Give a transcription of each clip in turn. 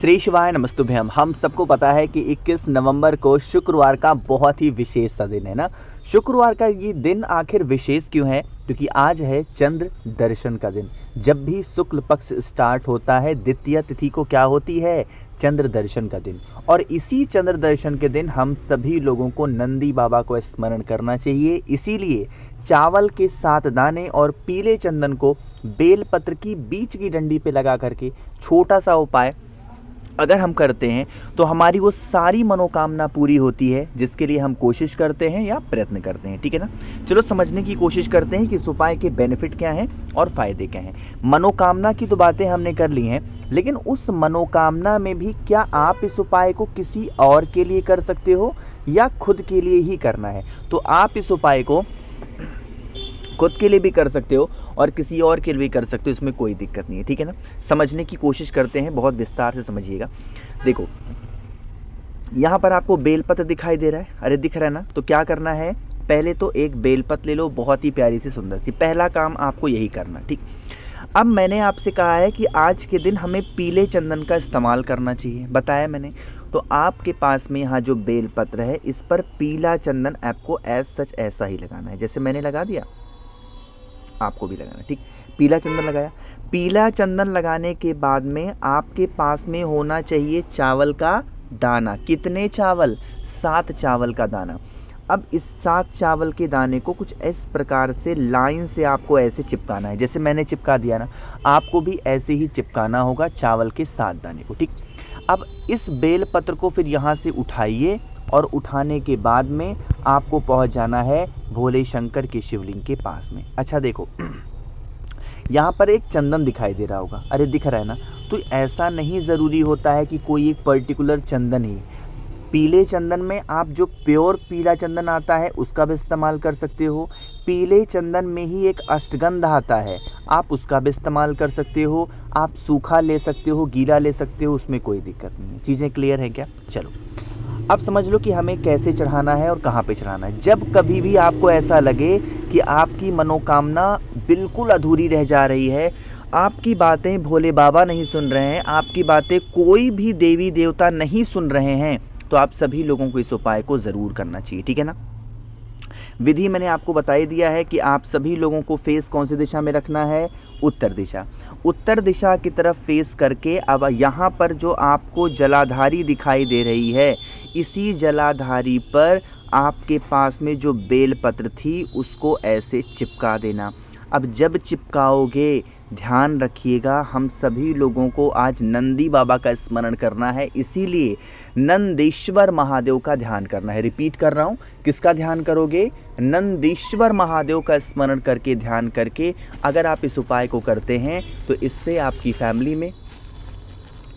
श्री शिवाय नमस्तुभ्यम। हम सबको पता है कि 21 नवंबर को शुक्रवार का बहुत ही विशेष सा दिन है ना। शुक्रवार का ये दिन आखिर विशेष क्यों है? क्योंकि आज है चंद्र दर्शन का दिन। जब भी शुक्ल पक्ष स्टार्ट होता है, द्वितीय तिथि को क्या होती है? चंद्र दर्शन का दिन। और इसी चंद्र दर्शन के दिन हम सभी लोगों को नंदी बाबा को स्मरण करना चाहिए। इसीलिए चावल के 7 दाने और पीले चंदन को बेलपत्र की बीच की डंडी पे लगा करके छोटा सा उपाय अगर हम करते हैं तो हमारी वो सारी मनोकामना पूरी होती है जिसके लिए हम कोशिश करते हैं या प्रयत्न करते हैं। ठीक है ना। चलो समझने की कोशिश करते हैं कि इस उपाय के बेनिफिट क्या हैं और फायदे क्या हैं। मनोकामना की तो बातें हमने कर ली हैं, लेकिन उस मनोकामना में भी क्या आप इस उपाय को किसी और के लिए कर सकते हो या खुद के लिए ही करना है? तो आप इस उपाय को खुद के लिए भी कर सकते हो और किसी और के लिए भी कर सकते हो, इसमें कोई दिक्कत नहीं है। ठीक है ना। समझने की कोशिश करते हैं, बहुत विस्तार से समझिएगा। देखो यहाँ पर आपको बेलपत्र दिखाई दे रहा है, अरे दिख रहा है ना। तो क्या करना है, पहले तो एक बेलपत्र ले लो, बहुत ही प्यारी सी सुंदर सी। पहला काम आपको यही करना। ठीक। अब मैंने आपसे कहा है कि आज के दिन हमें पीले चंदन का इस्तेमाल करना चाहिए, बताया मैंने। तो आपके पास में यहाँ जो बेलपत्र है इस पर पीला चंदन आपको एज सच ऐसा ही लगाना है, जैसे मैंने लगा दिया आपको भी लगाना। ठीक। पीला चंदन लगाया। पीला चंदन लगाने के बाद में आपके पास में होना चाहिए चावल का दाना। कितने चावल? 7 चावल का दाना। अब इस 7 चावल के दाने को कुछ इस प्रकार से लाइन से आपको ऐसे चिपकाना है, जैसे मैंने चिपका दिया ना, आपको भी ऐसे ही चिपकाना होगा चावल के 7 दाने को। ठीक। अब इस बेलपत्र को फिर यहाँ से उठाइए और उठाने के बाद में आपको पहुंच जाना है भोले शंकर के शिवलिंग के पास में। अच्छा देखो यहाँ पर एक चंदन दिखाई दे रहा होगा, अरे दिख रहा है ना। तो ऐसा नहीं ज़रूरी होता है कि कोई एक पर्टिकुलर चंदन ही। पीले चंदन में आप जो प्योर पीला चंदन आता है उसका भी इस्तेमाल कर सकते हो। पीले चंदन में ही एक अष्टगंध आता है, आप उसका भी इस्तेमाल कर सकते हो। आप सूखा ले सकते हो, गीला ले सकते हो, उसमें कोई दिक्कत नहीं है। चीज़ें क्लियर हैं क्या? चलो अब समझ लो कि हमें कैसे चढ़ाना है और कहाँ पे चढ़ाना है। जब कभी भी आपको ऐसा लगे कि आपकी मनोकामना बिल्कुल अधूरी रह जा रही है, आपकी बातें भोले बाबा नहीं सुन रहे हैं, आपकी बातें कोई भी देवी देवता नहीं सुन रहे हैं, तो आप सभी लोगों को इस उपाय को ज़रूर करना चाहिए। ठीक है ना। विधि मैंने आपको बता ही दिया है कि आप सभी लोगों को फेस कौन सी दिशा में रखना है? उत्तर दिशा। उत्तर दिशा की तरफ फेस करके अब यहाँ पर जो आपको जलाधारी दिखाई दे रही है, इसी जलाधारी पर आपके पास में जो बेलपत्र थी उसको ऐसे चिपका देना। अब जब चिपकाओगे ध्यान रखिएगा, हम सभी लोगों को आज नंदी बाबा का स्मरण करना है, इसीलिए नंदीश्वर महादेव का ध्यान करना है। रिपीट कर रहा हूँ, किसका ध्यान करोगे? नंदीश्वर महादेव का स्मरण करके ध्यान करके अगर आप इस उपाय को करते हैं तो इससे आपकी फैमिली में,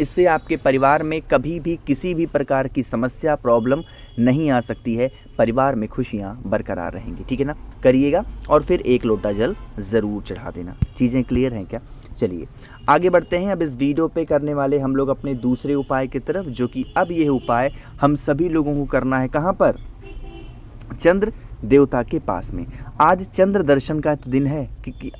इससे आपके परिवार में कभी भी किसी भी प्रकार की समस्या प्रॉब्लम नहीं आ सकती है। परिवार में खुशियाँ बरकरार रहेंगी। ठीक है ना। करिएगा और फिर 1 लोटा जल ज़रूर चढ़ा देना। चीज़ें क्लियर हैं क्या? चलिए आगे बढ़ते हैं। अब इस वीडियो पे करने वाले हम लोग अपने दूसरे उपाय की तरफ, जो कि अब यह उपाय हम सभी लोगों को करना है कहाँ पर? चंद्र देवता के पास में। आज चंद्र दर्शन का दिन है,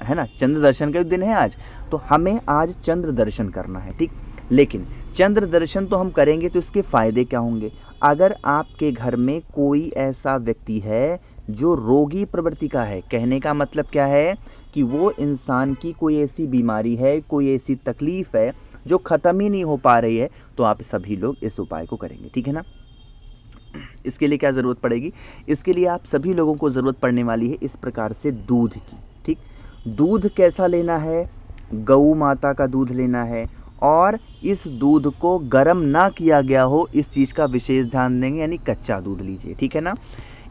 है ना। चंद्र दर्शन का दिन है आज, तो हमें आज चंद्र दर्शन करना है। ठीक। लेकिन चंद्र दर्शन तो हम करेंगे तो इसके फ़ायदे क्या होंगे? अगर आपके घर में कोई ऐसा व्यक्ति है जो रोगी प्रवृत्ति का है, कहने का मतलब क्या है कि वो इंसान की कोई ऐसी बीमारी है, कोई ऐसी तकलीफ़ है जो ख़त्म ही नहीं हो पा रही है, तो आप सभी लोग इस उपाय को करेंगे। ठीक है ना। इसके लिए क्या ज़रूरत पड़ेगी? इसके लिए आप सभी लोगों को ज़रूरत पड़ने वाली है इस प्रकार से दूध की। ठीक। दूध कैसा लेना है? गऊ माता का दूध लेना है और इस दूध को गर्म ना किया गया हो, इस चीज़ का विशेष ध्यान देंगे, यानी कच्चा दूध लीजिए। ठीक है ना।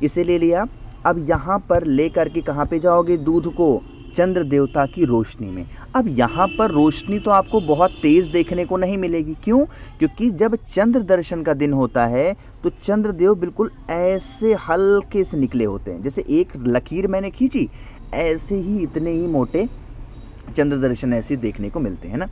इसे ले लिया। अब यहाँ पर ले करके कहाँ पे जाओगे दूध को? चंद्र देवता की रोशनी में। अब यहाँ पर रोशनी तो आपको बहुत तेज़ देखने को नहीं मिलेगी। क्यों? क्योंकि जब चंद्र दर्शन का दिन होता है तो चंद्रदेव बिल्कुल ऐसे हल्के से निकले होते हैं, जैसे एक लकीर मैंने खींची ऐसे ही इतने ही मोटे चंद्र दर्शन ऐसे देखने को मिलते हैं ना।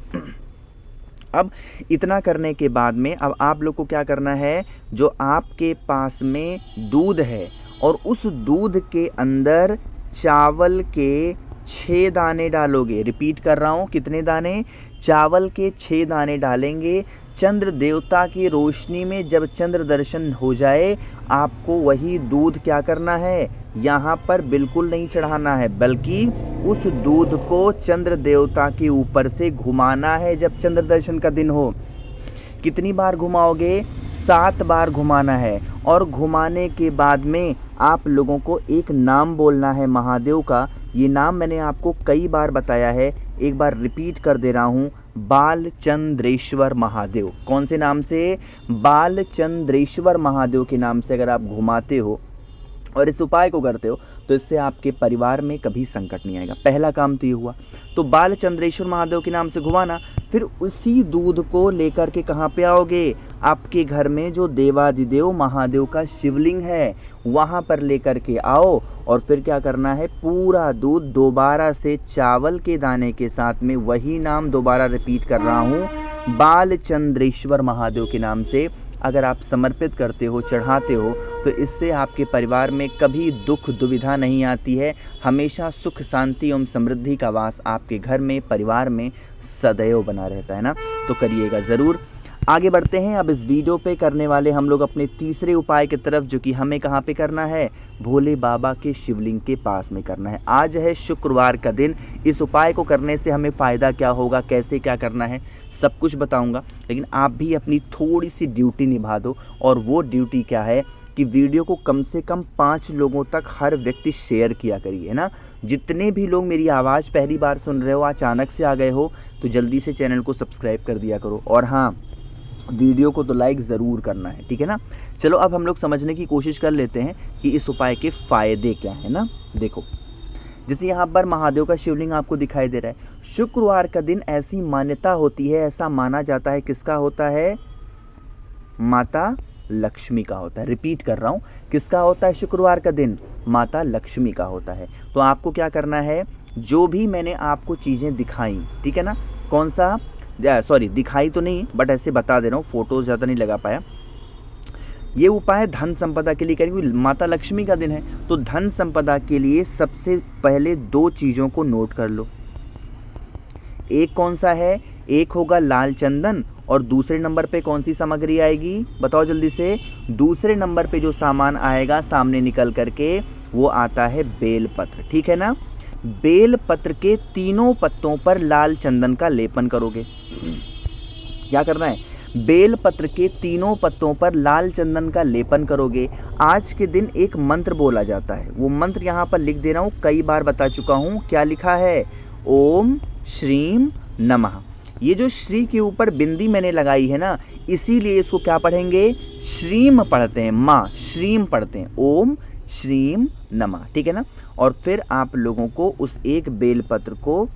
अब इतना करने के बाद में अब आप लोग को क्या करना है? जो आपके पास में दूध है और उस दूध के अंदर चावल के 6 दाने डालोगे। रिपीट कर रहा हूँ, कितने दाने? चावल के 6 दाने डालेंगे। चंद्र देवता की रोशनी में जब चंद्र दर्शन हो जाए, आपको वही दूध क्या करना है, यहाँ पर बिल्कुल नहीं चढ़ाना है, बल्कि उस दूध को चंद्र देवता के ऊपर से घुमाना है जब चंद्र दर्शन का दिन हो। कितनी बार घुमाओगे? 7 बार घुमाना है। और घुमाने के बाद में आप लोगों को एक नाम बोलना है महादेव का। ये नाम मैंने आपको कई बार बताया है, एक बार रिपीट कर दे रहा हूँ, बालचंद्रेश्वर महादेव। कौन से नाम से? बालचंद्रेश्वर महादेव के नाम से अगर आप घुमाते हो और इस उपाय को करते हो तो इससे आपके परिवार में कभी संकट नहीं आएगा। पहला काम तो ये हुआ। तो बालचंद्रेश्वर महादेव के नाम से घुमाना, फिर उसी दूध को लेकर के कहाँ पे आओगे? आपके घर में जो देवादिदेव महादेव का शिवलिंग है वहाँ पर लेकर के आओ, और फिर क्या करना है, पूरा दूध दोबारा से चावल के दाने के साथ में वही नाम दोबारा रिपीट कर रहा हूँ, बालचंद्रेश्वर महादेव के नाम से अगर आप समर्पित करते हो, चढ़ाते हो, तो इससे आपके परिवार में कभी दुख दुविधा नहीं आती है। हमेशा सुख शांति एवं समृद्धि का वास आपके घर में, परिवार में सदैव बना रहता है ना। तो करिएगा ज़रूर। आगे बढ़ते हैं। अब इस वीडियो पे करने वाले हम लोग अपने तीसरे उपाय की तरफ, जो कि हमें कहाँ पे करना है? भोले बाबा के शिवलिंग के पास में करना है। आज है शुक्रवार का दिन। इस उपाय को करने से हमें फ़ायदा क्या होगा, कैसे क्या करना है, सब कुछ बताऊंगा। लेकिन आप भी अपनी थोड़ी सी ड्यूटी निभा दो, और वो ड्यूटी क्या है कि वीडियो को कम से कम 5 लोगों तक हर व्यक्ति शेयर किया करिए, है ना। जितने भी लोग मेरी आवाज़ पहली बार सुन रहे हो, अचानक से आ गए हो, तो जल्दी से चैनल को सब्सक्राइब कर दिया करो, और हाँ, वीडियो को तो लाइक ज़रूर करना है, ठीक है ना। चलो अब हम लोग समझने की कोशिश कर लेते हैं कि इस उपाय के फ़ायदे क्या हैं ना। देखो, जैसे यहाँ पर महादेव का शिवलिंग आपको दिखाई दे रहा है। शुक्रवार का दिन ऐसी मान्यता होती है, ऐसा माना जाता है, किसका होता है? माता लक्ष्मी का होता है। रिपीट कर रहा हूँ, किसका होता है? शुक्रवार का दिन माता लक्ष्मी का होता है। तो आपको क्या करना है, जो भी मैंने आपको चीज़ें दिखाई, ठीक है ना, कौन सा, सॉरी दिखाई तो नहीं, बट ऐसे बता दे रहा हूँ, फोटोज ज़्यादा नहीं लगा पाया। ये उपाय धन संपदा के लिए करेंगे, माता लक्ष्मी का दिन है। तो धन संपदा के लिए सबसे पहले 2 चीज़ों को नोट कर लो। एक कौन सा है? एक होगा लाल चंदन, और दूसरे नंबर पे कौन सी सामग्री आएगी? बताओ जल्दी से। दूसरे नंबर पे जो सामान आएगा सामने निकल करके, वो आता है बेलपत्र, ठीक है ना। बेलपत्र के 3 पत्तों पर लाल चंदन का लेपन करोगे। क्या करना है? बेलपत्र के 3 पत्तों पर लाल चंदन का लेपन करोगे। आज के दिन एक मंत्र बोला जाता है, वो मंत्र यहाँ पर लिख दे रहा हूँ, कई बार बता चुका हूँ। क्या लिखा है? ओम श्रीम नमः। ये जो श्री के ऊपर बिंदी मैंने लगाई है ना, इसीलिए इसको क्या पढ़ेंगे? श्रीम पढ़ते हैं, माँ श्रीम पढ़ते हैं, ओम श्रीम नमः, ठीक है ना। और फिर आप लोगों को उस एक बेलपत्र को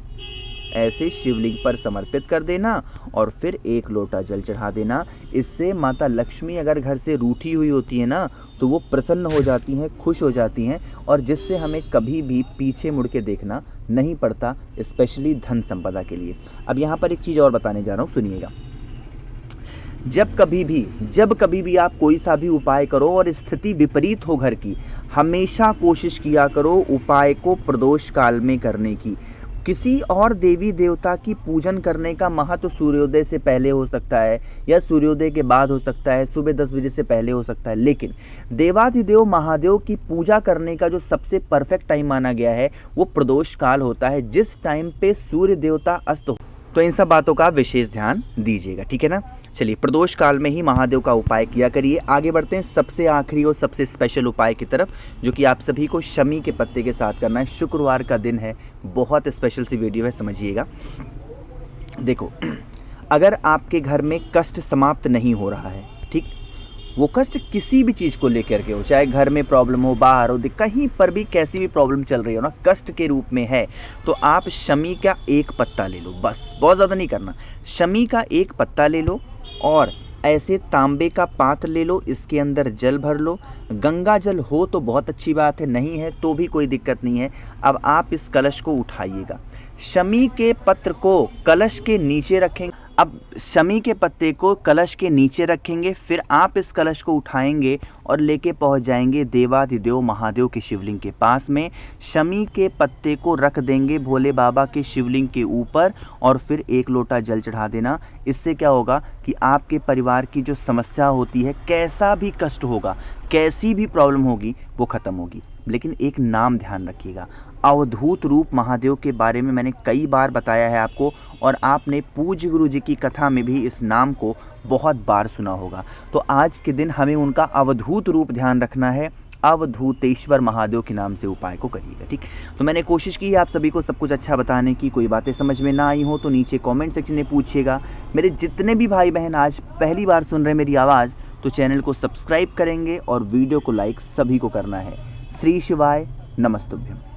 ऐसे शिवलिंग पर समर्पित कर देना, और फिर 1 लोटा जल चढ़ा देना। इससे माता लक्ष्मी अगर घर से रूठी हुई होती है ना, तो वो प्रसन्न हो जाती हैं, खुश हो जाती हैं, और जिससे हमें कभी भी पीछे मुड़ के देखना नहीं पड़ता, स्पेशली धन संपदा के लिए। अब यहाँ पर एक चीज़ और बताने जा रहा हूँ, सुनिएगा। जब कभी भी आप कोई सा भी उपाय करो और स्थिति विपरीत हो घर की, हमेशा कोशिश किया करो उपाय को प्रदोष काल में करने की। किसी और देवी देवता की पूजन करने का महत्व सूर्योदय से पहले हो सकता है, या सूर्योदय के बाद हो सकता है, सुबह 10 बजे से पहले हो सकता है, लेकिन देवादिदेव महादेव की पूजा करने का जो सबसे परफेक्ट टाइम माना गया है वो प्रदोष काल होता है, जिस टाइम पे सूर्य देवता अस्त हो। तो इन सब बातों का विशेष ध्यान दीजिएगा, ठीक है ना। चलिए, प्रदोष काल में ही महादेव का उपाय किया करिए। आगे बढ़ते हैं सबसे आखिरी और सबसे स्पेशल उपाय की तरफ, जो कि आप सभी को शमी के पत्ते के साथ करना है। शुक्रवार का दिन है, बहुत स्पेशल सी वीडियो है, समझिएगा। देखो, अगर आपके घर में कष्ट समाप्त नहीं हो रहा है, ठीक, वो कष्ट किसी भी चीज़ को लेकर के हो, चाहे घर में प्रॉब्लम हो, बाहर हो, कहीं पर भी कैसी भी प्रॉब्लम चल रही हो ना, कष्ट के रूप में है, तो आप शमी का 1 पत्ता ले लो, बस, बहुत ज़्यादा नहीं करना। शमी का 1 पत्ता ले लो, और ऐसे तांबे का पात्र ले लो, इसके अंदर जल भर लो। गंगा जल हो तो बहुत अच्छी बात है, नहीं है तो भी कोई दिक्कत नहीं है। अब आप इस कलश को उठाइएगा, शमी के पत्र को कलश के नीचे रखेंगे। अब शमी के पत्ते को कलश के नीचे रखेंगे, फिर आप इस कलश को उठाएंगे और लेके पहुंच जाएंगे देवाधिदेव महादेव के शिवलिंग के पास में। शमी के पत्ते को रख देंगे भोले बाबा के शिवलिंग के ऊपर और फिर 1 लोटा जल चढ़ा देना। इससे क्या होगा कि आपके परिवार की जो समस्या होती है, कैसा भी कष्ट होगा, कैसी भी प्रॉब्लम होगी, वो ख़त्म होगी। लेकिन एक नाम ध्यान रखिएगा, अवधूत रूप महादेव के बारे में मैंने कई बार बताया है आपको, और आपने पूज्य गुरु जी की कथा में भी इस नाम को बहुत बार सुना होगा। तो आज के दिन हमें उनका अवधूत रूप ध्यान रखना है। अवधूतेश्वर महादेव के नाम से उपाय को करिएगा, ठीक। तो मैंने कोशिश की है आप सभी को सब कुछ अच्छा बताने की। कोई बातें समझ में ना आई हो तो नीचे कमेंट सेक्शन में पूछिएगा। मेरे जितने भी भाई बहन आज पहली बार सुन रहे हैं मेरी आवाज़, तो चैनल को सब्सक्राइब करेंगे और वीडियो को लाइक सभी को करना है। श्री शिवाय, नमस्तुभ्यम।